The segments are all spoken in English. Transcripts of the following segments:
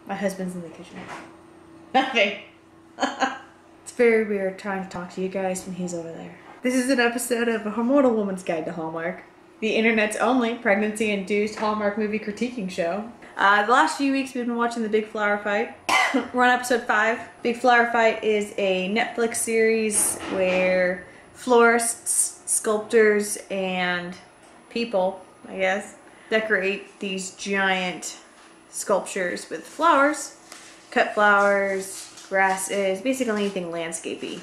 My husband's in the kitchen. Nothing. It's very weird trying to talk to you guys when he's over there. This is an episode of A Hormonal Woman's Guide to Hallmark, the internet's only pregnancy-induced Hallmark movie critiquing show. The last few weeks we've been watching The Big Flower Fight. We're on episode 5. Big Flower Fight is a Netflix series where florists, sculptors, and people, I guess, decorate these giant sculptures with flowers, cut flowers, grasses, basically anything landscapey.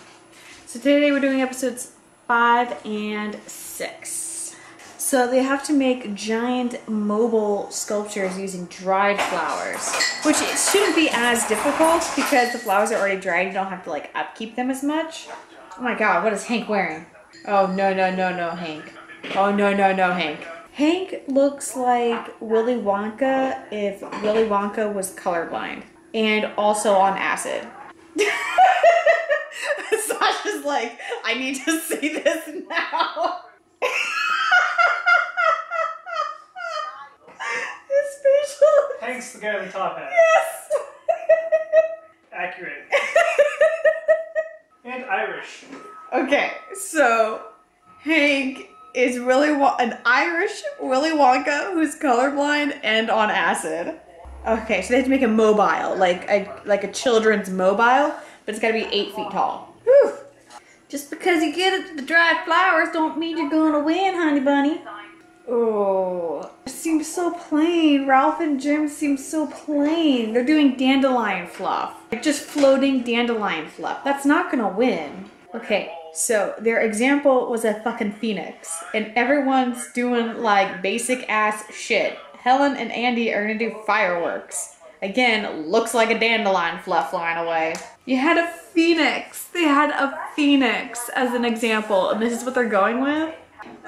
So today we're doing episodes 5 and 6. So they have to make giant mobile sculptures using dried flowers, which it shouldn't be as difficult because the flowers are already dried. You don't have to like upkeep them as much. Oh my god, what is Hank wearing? Oh no, Hank. Oh no, Hank. Hank looks like Willy Wonka if Willy Wonka was colorblind and also on acid. Sasha's like, I need to see this now. His facial. Hank's the guy with the top hat. Yes. Accurate. And Irish. Okay, so Hank is an Irish Willy Wonka who's colorblind and on acid. Okay, so they have to make a mobile, like a children's mobile, but it's gotta be 8 feet tall. Whew. Just because you get it to the dried flowers don't mean you're gonna win, honey bunny. Oh, it seems so plain. Ralph and Jim seem so plain. They're doing dandelion fluff. Like just floating dandelion fluff. That's not gonna win. Okay, so their example was a fucking phoenix. And everyone's doing like basic ass shit. Helen and Andy are gonna do fireworks. Again, looks like a dandelion fluff flying away. You had a phoenix. They had a phoenix as an example, and this is what they're going with?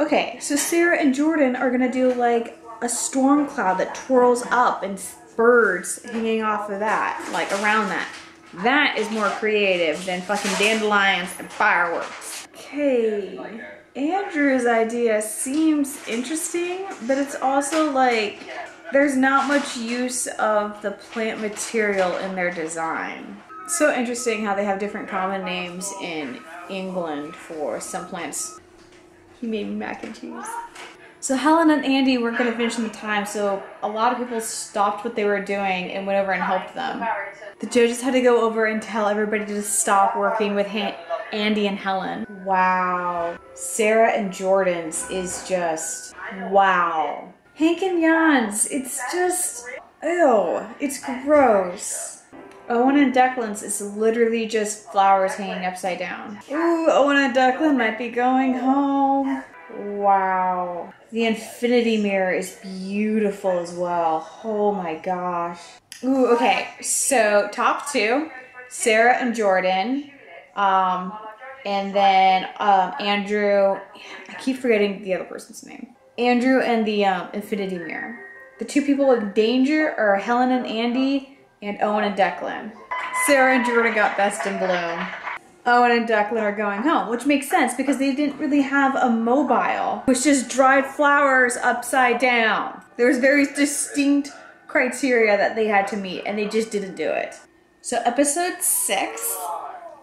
Okay, so Sarah and Jordan are gonna do like a storm cloud that twirls up and birds hanging off of that, like around that. That is more creative than fucking dandelions and fireworks. Okay, Andrew's idea seems interesting, but it's also like there's not much use of the plant material in their design. So interesting how they have different common names in England for some plants. He made me mac and cheese. So Helen and Andy weren't going to finish in the time, so a lot of people stopped what they were doing and went over and helped them. The judges had to go over and tell everybody to stop working with Andy and Helen. Wow. Sarah and Jordan's is just wow. Hank and Jan's, it's just, ew, it's gross. Owen and Declan's is literally just flowers hanging upside down. Ooh, Owen and Declan might be going home. Wow. The infinity mirror is beautiful as well. Oh my gosh. Ooh, okay, so top 2, Sarah and Jordan, and then Andrew, I keep forgetting the other person's name. Andrew and the infinity mirror. The 2 people in danger are Helen and Andy and Owen and Declan. Sarah and Jordan got best in bloom. Owen and Declan are going home, which makes sense because they didn't really have a mobile. It was just dried flowers upside down. There was very distinct criteria that they had to meet and they just didn't do it. So episode 6,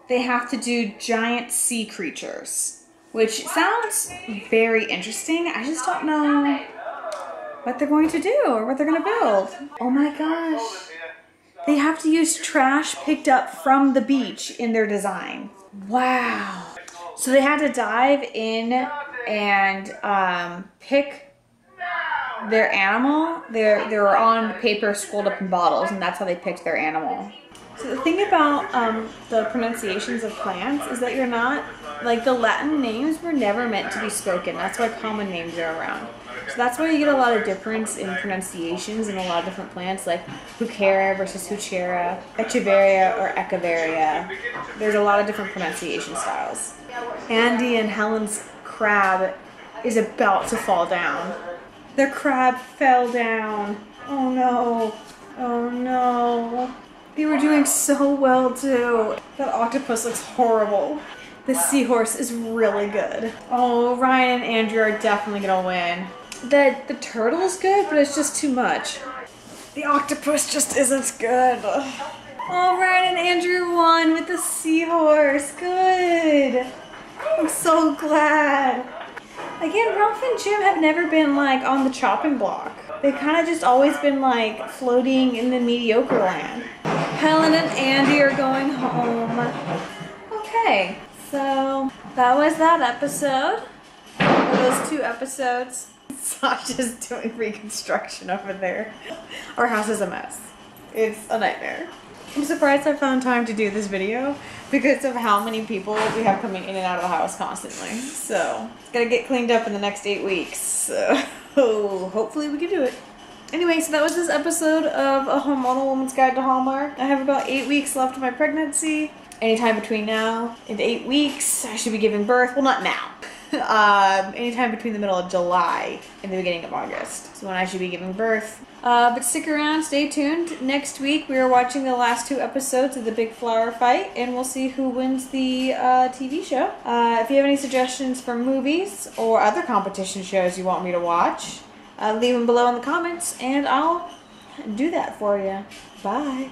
they have to do giant sea creatures, which sounds very interesting. I just don't know what they're going to do or what they're going to build. Oh my gosh. They have to use trash picked up from the beach in their design. Wow. So they had to dive in and pick their animal. They were on paper scrolled up in bottles, and that's how they picked their animal. So the thing about the pronunciations of plants is that you're not, like the Latin names were never meant to be spoken. That's why common names are around. So that's why you get a lot of difference in pronunciations in a lot of different plants, like Huchera versus Huchera, Echeveria or Echeveria. There's a lot of different pronunciation styles. Andy and Helen's crab is about to fall down. Their crab fell down. Oh no. Oh no. They were doing so well too. That octopus looks horrible. The seahorse is really good. Oh, Ryan and Andrew are definitely gonna win. The turtle is good, but it's just too much. The octopus just isn't good. All right, and Andrew won with the seahorse. Good. I'm so glad. Again, Ralph and Jim have never been like on the chopping block. They've kind of just always been like floating in the mediocre land. Helen and Andy are going home. Okay, so that was that episode. Or those 2 episodes. Sasha's doing reconstruction over there. Our house is a mess. It's a nightmare. I'm surprised I found time to do this video because of how many people we have coming in and out of the house constantly. So it's gonna get cleaned up in the next 8 weeks. So hopefully we can do it. Anyway, so that was this episode of A Hormonal Woman's Guide to Hallmark. I have about 8 weeks left of my pregnancy. Anytime between now and 8 weeks, I should be giving birth. Well, not now. Anytime between the middle of July and the beginning of August. So when I should be giving birth. But stick around, stay tuned. Next week we are watching the last 2 episodes of the Big Flower Fight, and we'll see who wins the TV show. If you have any suggestions for movies or other competition shows you want me to watch, leave them below in the comments and I'll do that for you. Bye.